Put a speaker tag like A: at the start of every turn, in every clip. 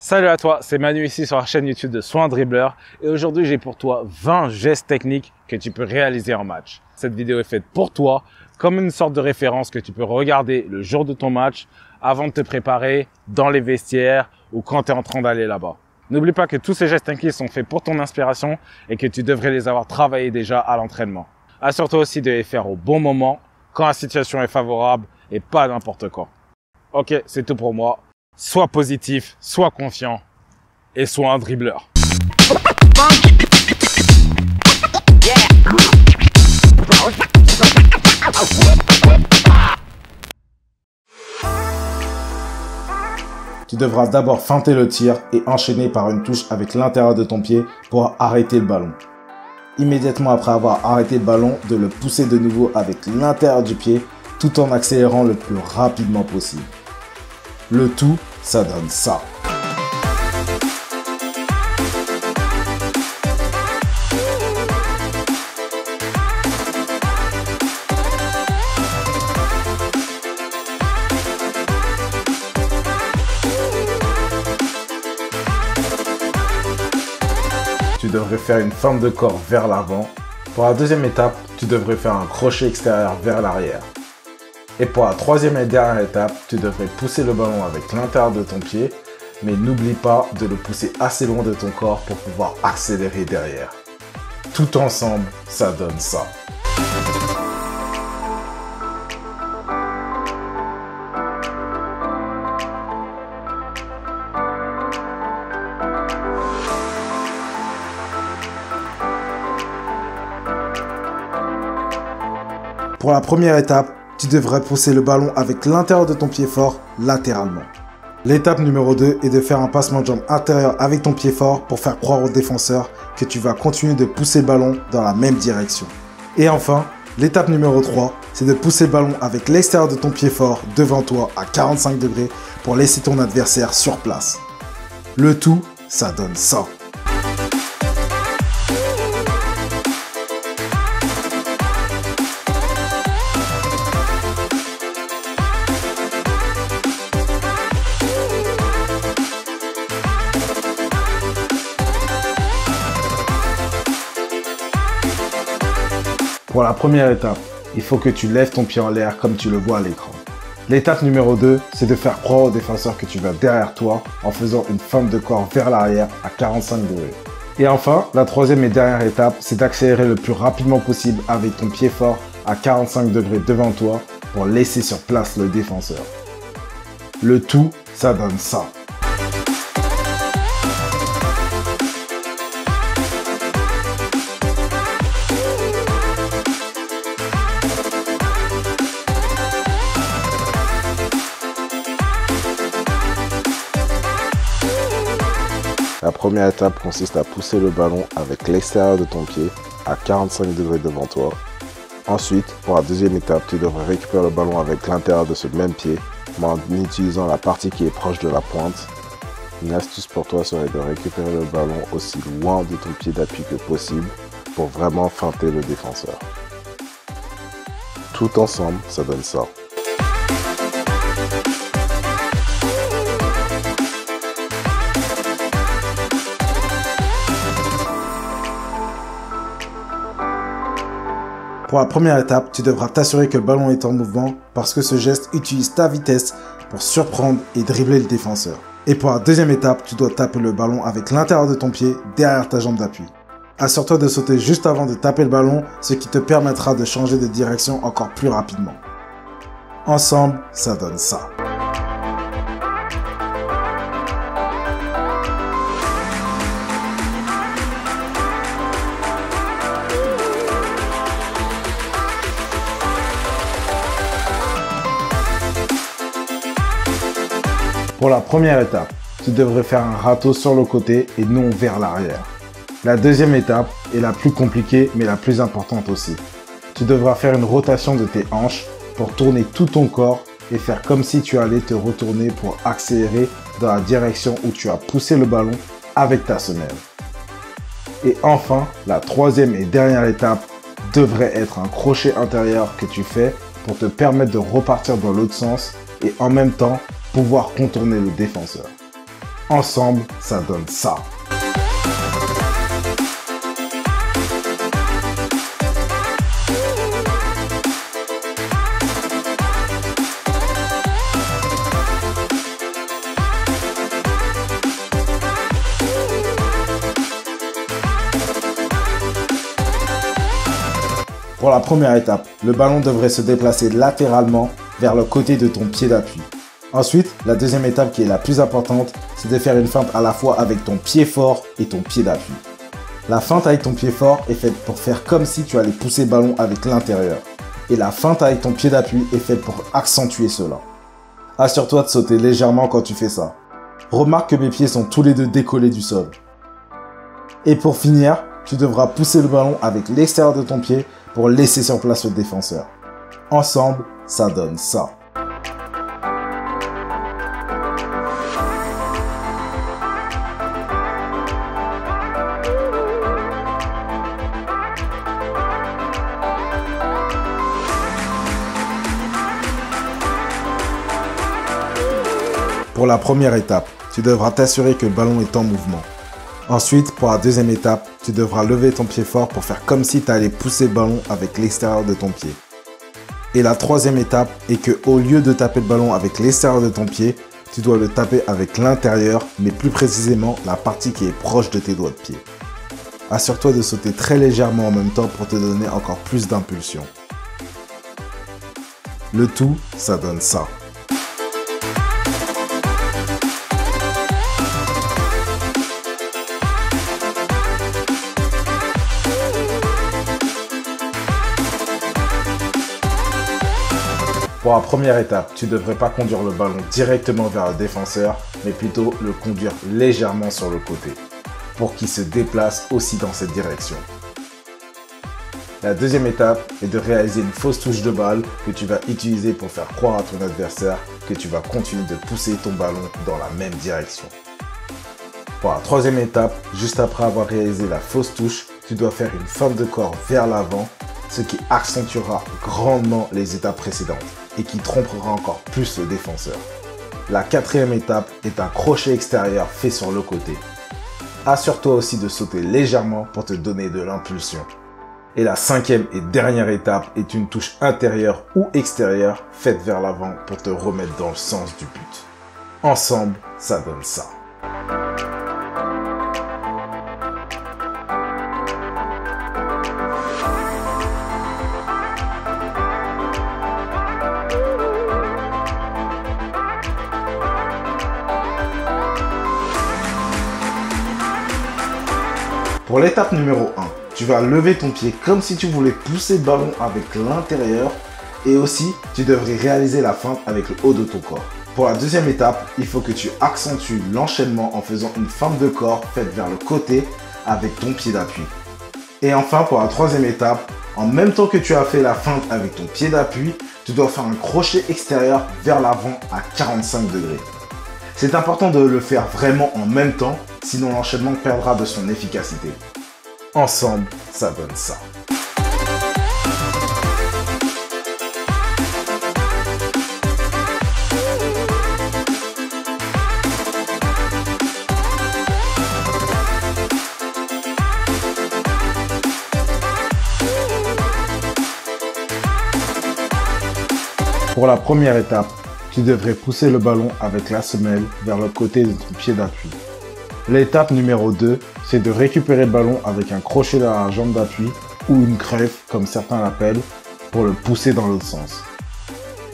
A: Salut à toi, c'est Manu ici sur la chaîne YouTube de Soin Dribbleur et aujourd'hui j'ai pour toi 20 gestes techniques que tu peux réaliser en match. Cette vidéo est faite pour toi comme une sorte de référence que tu peux regarder le jour de ton match avant de te préparer dans les vestiaires ou quand tu es en train d'aller là-bas. N'oublie pas que tous ces gestes techniques sont faits pour ton inspiration et que tu devrais les avoir travaillés déjà à l'entraînement. Assure-toi aussi de les faire au bon moment, quand la situation est favorable et pas n'importe quand. Ok, c'est tout pour moi. Sois positif, sois confiant et sois un dribbleur.
B: Tu devras d'abord feinter le tir et enchaîner par une touche avec l'intérieur de ton pied pour arrêter le ballon. Immédiatement après avoir arrêté le ballon, de le pousser de nouveau avec l'intérieur du pied tout en accélérant le plus rapidement possible. Le tout, ça donne ça. Tu devrais faire une feinte de corps vers l'avant. Pour la deuxième étape, tu devrais faire un crochet extérieur vers l'arrière. Et pour la troisième et dernière étape, tu devrais pousser le ballon avec l'intérieur de ton pied, mais n'oublie pas de le pousser assez loin de ton corps pour pouvoir accélérer derrière. Tout ensemble, ça donne ça. Pour la première étape, tu devrais pousser le ballon avec l'intérieur de ton pied fort latéralement. L'étape numéro 2 est de faire un passement de jambe intérieur avec ton pied fort pour faire croire au défenseur que tu vas continuer de pousser le ballon dans la même direction. Et enfin, l'étape numéro 3, c'est de pousser le ballon avec l'extérieur de ton pied fort devant toi à 45 degrés pour laisser ton adversaire sur place. Le tout, ça donne ça. Pour la première étape, il faut que tu lèves ton pied en l'air comme tu le vois à l'écran. L'étape numéro 2, c'est de faire croire au défenseur que tu vas derrière toi en faisant une feinte de corps vers l'arrière à 45 degrés. Et enfin, la troisième et dernière étape, c'est d'accélérer le plus rapidement possible avec ton pied fort à 45 degrés devant toi pour laisser sur place le défenseur. Le tout, ça donne ça. La première étape consiste à pousser le ballon avec l'extérieur de ton pied à 45 degrés devant toi. Ensuite, pour la deuxième étape, tu devrais récupérer le ballon avec l'intérieur de ce même pied, mais en utilisant la partie qui est proche de la pointe. Une astuce pour toi serait de récupérer le ballon aussi loin de ton pied d'appui que possible pour vraiment feinter le défenseur. Tout ensemble, ça donne ça. Pour la première étape, tu devras t'assurer que le ballon est en mouvement parce que ce geste utilise ta vitesse pour surprendre et dribbler le défenseur. Et pour la deuxième étape, tu dois taper le ballon avec l'intérieur de ton pied derrière ta jambe d'appui. Assure-toi de sauter juste avant de taper le ballon, ce qui te permettra de changer de direction encore plus rapidement. Ensemble, ça donne ça. Pour la première étape, tu devrais faire un râteau sur le côté et non vers l'arrière. La deuxième étape est la plus compliquée mais la plus importante aussi. Tu devras faire une rotation de tes hanches pour tourner tout ton corps et faire comme si tu allais te retourner pour accélérer dans la direction où tu as poussé le ballon avec ta semelle. Et enfin, la troisième et dernière étape devrait être un crochet intérieur que tu fais pour te permettre de repartir dans l'autre sens et en même temps pouvoir contourner le défenseur. Ensemble, ça donne ça. Pour la première étape, le ballon devrait se déplacer latéralement vers le côté de ton pied d'appui. Ensuite, la deuxième étape qui est la plus importante, c'est de faire une feinte à la fois avec ton pied fort et ton pied d'appui. La feinte avec ton pied fort est faite pour faire comme si tu allais pousser le ballon avec l'intérieur. Et la feinte avec ton pied d'appui est faite pour accentuer cela. Assure-toi de sauter légèrement quand tu fais ça. Remarque que mes pieds sont tous les deux décollés du sol. Et pour finir, tu devras pousser le ballon avec l'extérieur de ton pied pour laisser sur place le défenseur. Ensemble, ça donne ça. Pour la première étape, tu devras t'assurer que le ballon est en mouvement. Ensuite, pour la deuxième étape, tu devras lever ton pied fort pour faire comme si tu allais pousser le ballon avec l'extérieur de ton pied. Et la troisième étape est que au lieu de taper le ballon avec l'extérieur de ton pied, tu dois le taper avec l'intérieur, mais plus précisément la partie qui est proche de tes doigts de pied. Assure-toi de sauter très légèrement en même temps pour te donner encore plus d'impulsion. Le tout, ça donne ça. Pour la première étape, tu ne devrais pas conduire le ballon directement vers le défenseur, mais plutôt le conduire légèrement sur le côté, pour qu'il se déplace aussi dans cette direction. La deuxième étape est de réaliser une fausse touche de balle que tu vas utiliser pour faire croire à ton adversaire que tu vas continuer de pousser ton ballon dans la même direction. Pour la troisième étape, juste après avoir réalisé la fausse touche, tu dois faire une feinte de corps vers l'avant, ce qui accentuera grandement les étapes précédentes et qui trompera encore plus le défenseur. La quatrième étape est un crochet extérieur fait sur le côté. Assure-toi aussi de sauter légèrement pour te donner de l'impulsion. Et la cinquième et dernière étape est une touche intérieure ou extérieure faite vers l'avant pour te remettre dans le sens du but. Ensemble, ça donne ça. Pour l'étape numéro 1, tu vas lever ton pied comme si tu voulais pousser le ballon avec l'intérieur et aussi tu devrais réaliser la feinte avec le haut de ton corps. Pour la deuxième étape, il faut que tu accentues l'enchaînement en faisant une feinte de corps faite vers le côté avec ton pied d'appui. Et enfin, pour la troisième étape, en même temps que tu as fait la feinte avec ton pied d'appui, tu dois faire un crochet extérieur vers l'avant à 45 degrés. C'est important de le faire vraiment en même temps, sinon l'enchaînement perdra de son efficacité. Ensemble, ça donne ça. Pour la première étape, tu devrais pousser le ballon avec la semelle vers le côté de ton pied d'appui. L'étape numéro 2, c'est de récupérer le ballon avec un crochet dans la jambe d'appui ou une greffe comme certains l'appellent pour le pousser dans l'autre sens.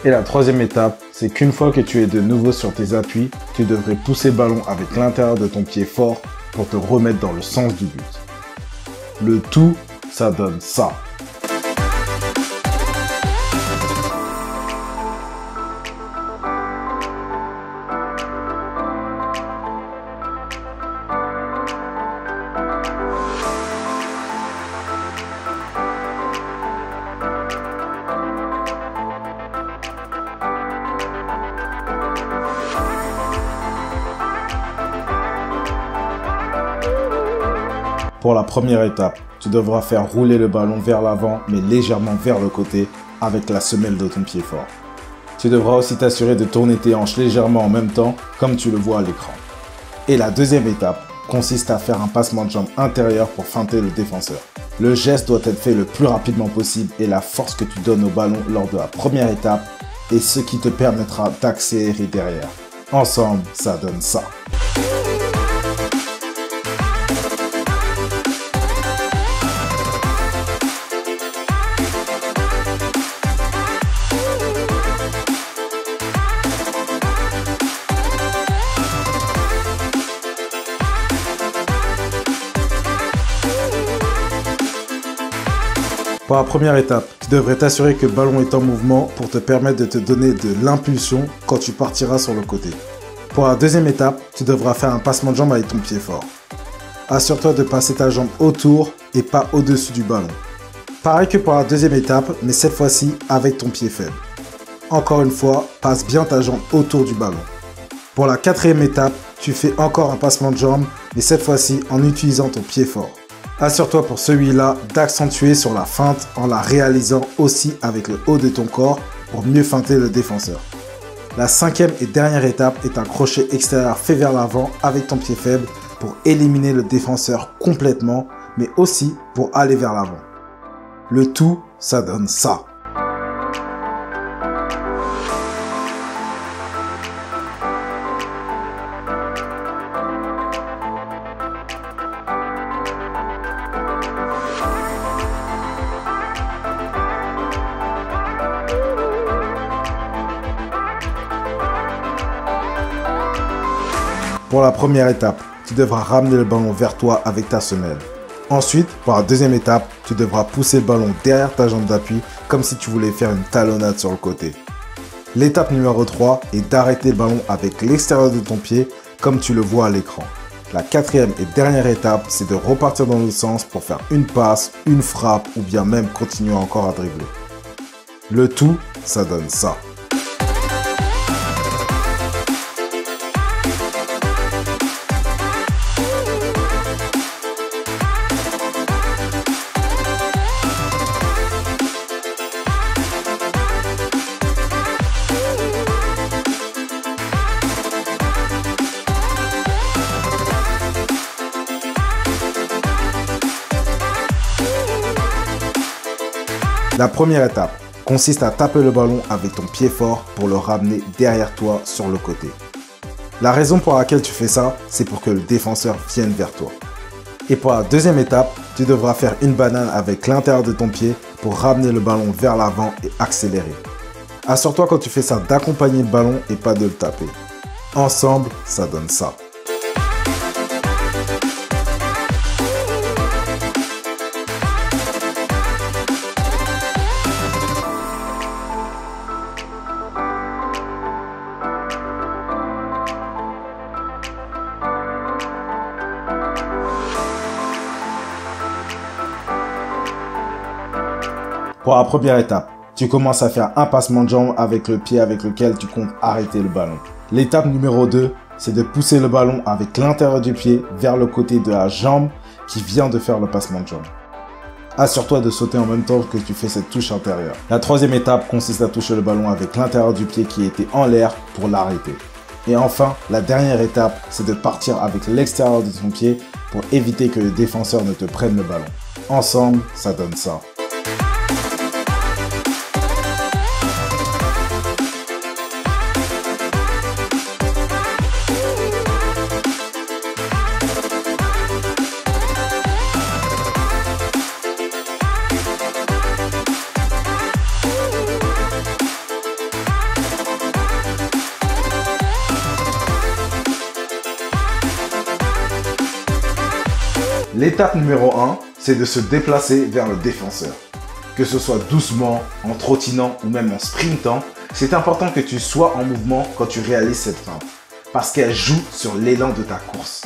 B: Et la troisième étape, c'est qu'une fois que tu es de nouveau sur tes appuis, tu devrais pousser le ballon avec l'intérieur de ton pied fort pour te remettre dans le sens du but. Le tout, ça donne ça. Pour la première étape, tu devras faire rouler le ballon vers l'avant mais légèrement vers le côté avec la semelle de ton pied fort. Tu devras aussi t'assurer de tourner tes hanches légèrement en même temps comme tu le vois à l'écran. Et la deuxième étape consiste à faire un passement de jambe intérieur pour feinter le défenseur. Le geste doit être fait le plus rapidement possible et la force que tu donnes au ballon lors de la première étape est ce qui te permettra d'accélérer derrière. Ensemble, ça donne ça. Pour la première étape, tu devrais t'assurer que le ballon est en mouvement pour te permettre de te donner de l'impulsion quand tu partiras sur le côté. Pour la deuxième étape, tu devras faire un passement de jambe avec ton pied fort. Assure-toi de passer ta jambe autour et pas au-dessus du ballon. Pareil que pour la deuxième étape, mais cette fois-ci avec ton pied faible. Encore une fois, passe bien ta jambe autour du ballon. Pour la quatrième étape, tu fais encore un passement de jambe, mais cette fois-ci en utilisant ton pied fort. Assure-toi pour celui-là d'accentuer sur la feinte en la réalisant aussi avec le haut de ton corps pour mieux feinter le défenseur. La cinquième et dernière étape est un crochet extérieur fait vers l'avant avec ton pied faible pour éliminer le défenseur complètement, mais aussi pour aller vers l'avant. Le tout, ça donne ça. Pour la première étape, tu devras ramener le ballon vers toi avec ta semelle. Ensuite, pour la deuxième étape, tu devras pousser le ballon derrière ta jambe d'appui comme si tu voulais faire une talonnade sur le côté. L'étape numéro 3 est d'arrêter le ballon avec l'extérieur de ton pied comme tu le vois à l'écran. La quatrième et dernière étape, c'est de repartir dans l'autre sens pour faire une passe, une frappe ou bien même continuer encore à dribbler. Le tout, ça donne ça. La première étape consiste à taper le ballon avec ton pied fort pour le ramener derrière toi sur le côté. La raison pour laquelle tu fais ça, c'est pour que le défenseur vienne vers toi. Et pour la deuxième étape, tu devras faire une banane avec l'intérieur de ton pied pour ramener le ballon vers l'avant et accélérer. Assure-toi quand tu fais ça d'accompagner le ballon et pas de le taper. Ensemble, ça donne ça. Pour la première étape, tu commences à faire un passement de jambe avec le pied avec lequel tu comptes arrêter le ballon. L'étape numéro 2, c'est de pousser le ballon avec l'intérieur du pied vers le côté de la jambe qui vient de faire le passement de jambe. Assure-toi de sauter en même temps que tu fais cette touche intérieure. La troisième étape consiste à toucher le ballon avec l'intérieur du pied qui était en l'air pour l'arrêter. Et enfin, la dernière étape, c'est de partir avec l'extérieur de ton pied pour éviter que le défenseur ne te prenne le ballon. Ensemble, ça donne ça. L'étape numéro 1, c'est de se déplacer vers le défenseur. Que ce soit doucement, en trottinant ou même en sprintant, c'est important que tu sois en mouvement quand tu réalises cette feinte, parce qu'elle joue sur l'élan de ta course.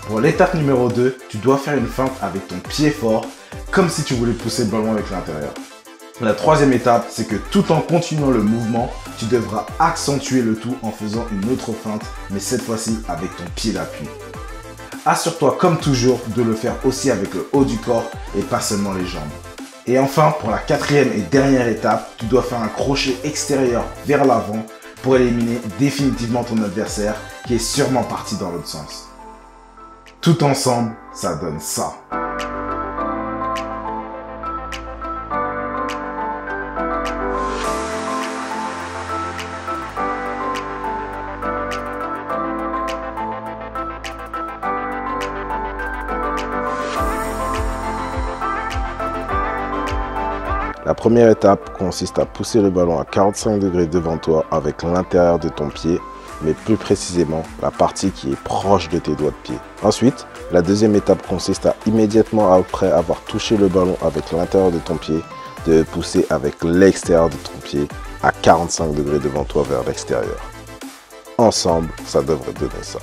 B: Pour l'étape numéro 2, tu dois faire une feinte avec ton pied fort, comme si tu voulais pousser le ballon avec l'intérieur. La troisième étape, c'est que tout en continuant le mouvement, tu devras accentuer le tout en faisant une autre feinte, mais cette fois-ci avec ton pied d'appui. Assure-toi comme toujours de le faire aussi avec le haut du corps et pas seulement les jambes. Et enfin, pour la quatrième et dernière étape, tu dois faire un crochet extérieur vers l'avant pour éliminer définitivement ton adversaire qui est sûrement parti dans l'autre sens. Tout ensemble, ça donne ça. La première étape consiste à pousser le ballon à 45 degrés devant toi avec l'intérieur de ton pied, mais plus précisément la partie qui est proche de tes doigts de pied. Ensuite, la deuxième étape consiste à immédiatement après avoir touché le ballon avec l'intérieur de ton pied, de pousser avec l'extérieur de ton pied à 45 degrés devant toi vers l'extérieur. Ensemble, ça devrait donner ça.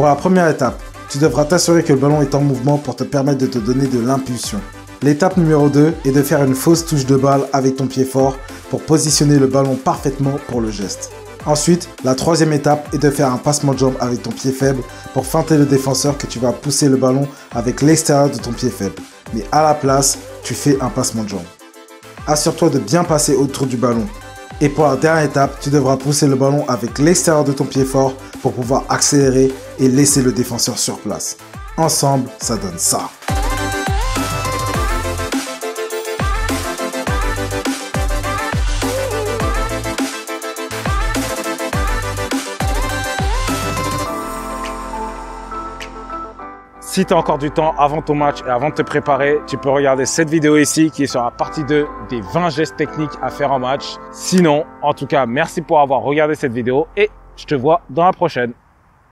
B: Pour la première étape, tu devras t'assurer que le ballon est en mouvement pour te permettre de te donner de l'impulsion. L'étape numéro 2 est de faire une fausse touche de balle avec ton pied fort pour positionner le ballon parfaitement pour le geste. Ensuite, la troisième étape est de faire un passement de jambe avec ton pied faible pour feinter le défenseur que tu vas pousser le ballon avec l'extérieur de ton pied faible. Mais à la place, tu fais un passement de jambe. Assure-toi de bien passer autour du ballon. Et pour la dernière étape, tu devras pousser le ballon avec l'extérieur de ton pied fort pour pouvoir accélérer et laisser le défenseur sur place. Ensemble, ça donne ça.
A: Si tu as encore du temps avant ton match et avant de te préparer, tu peux regarder cette vidéo ici qui est sur la partie 2 des 20 gestes techniques à faire en match. Sinon, en tout cas, merci pour avoir regardé cette vidéo et je te vois dans la prochaine.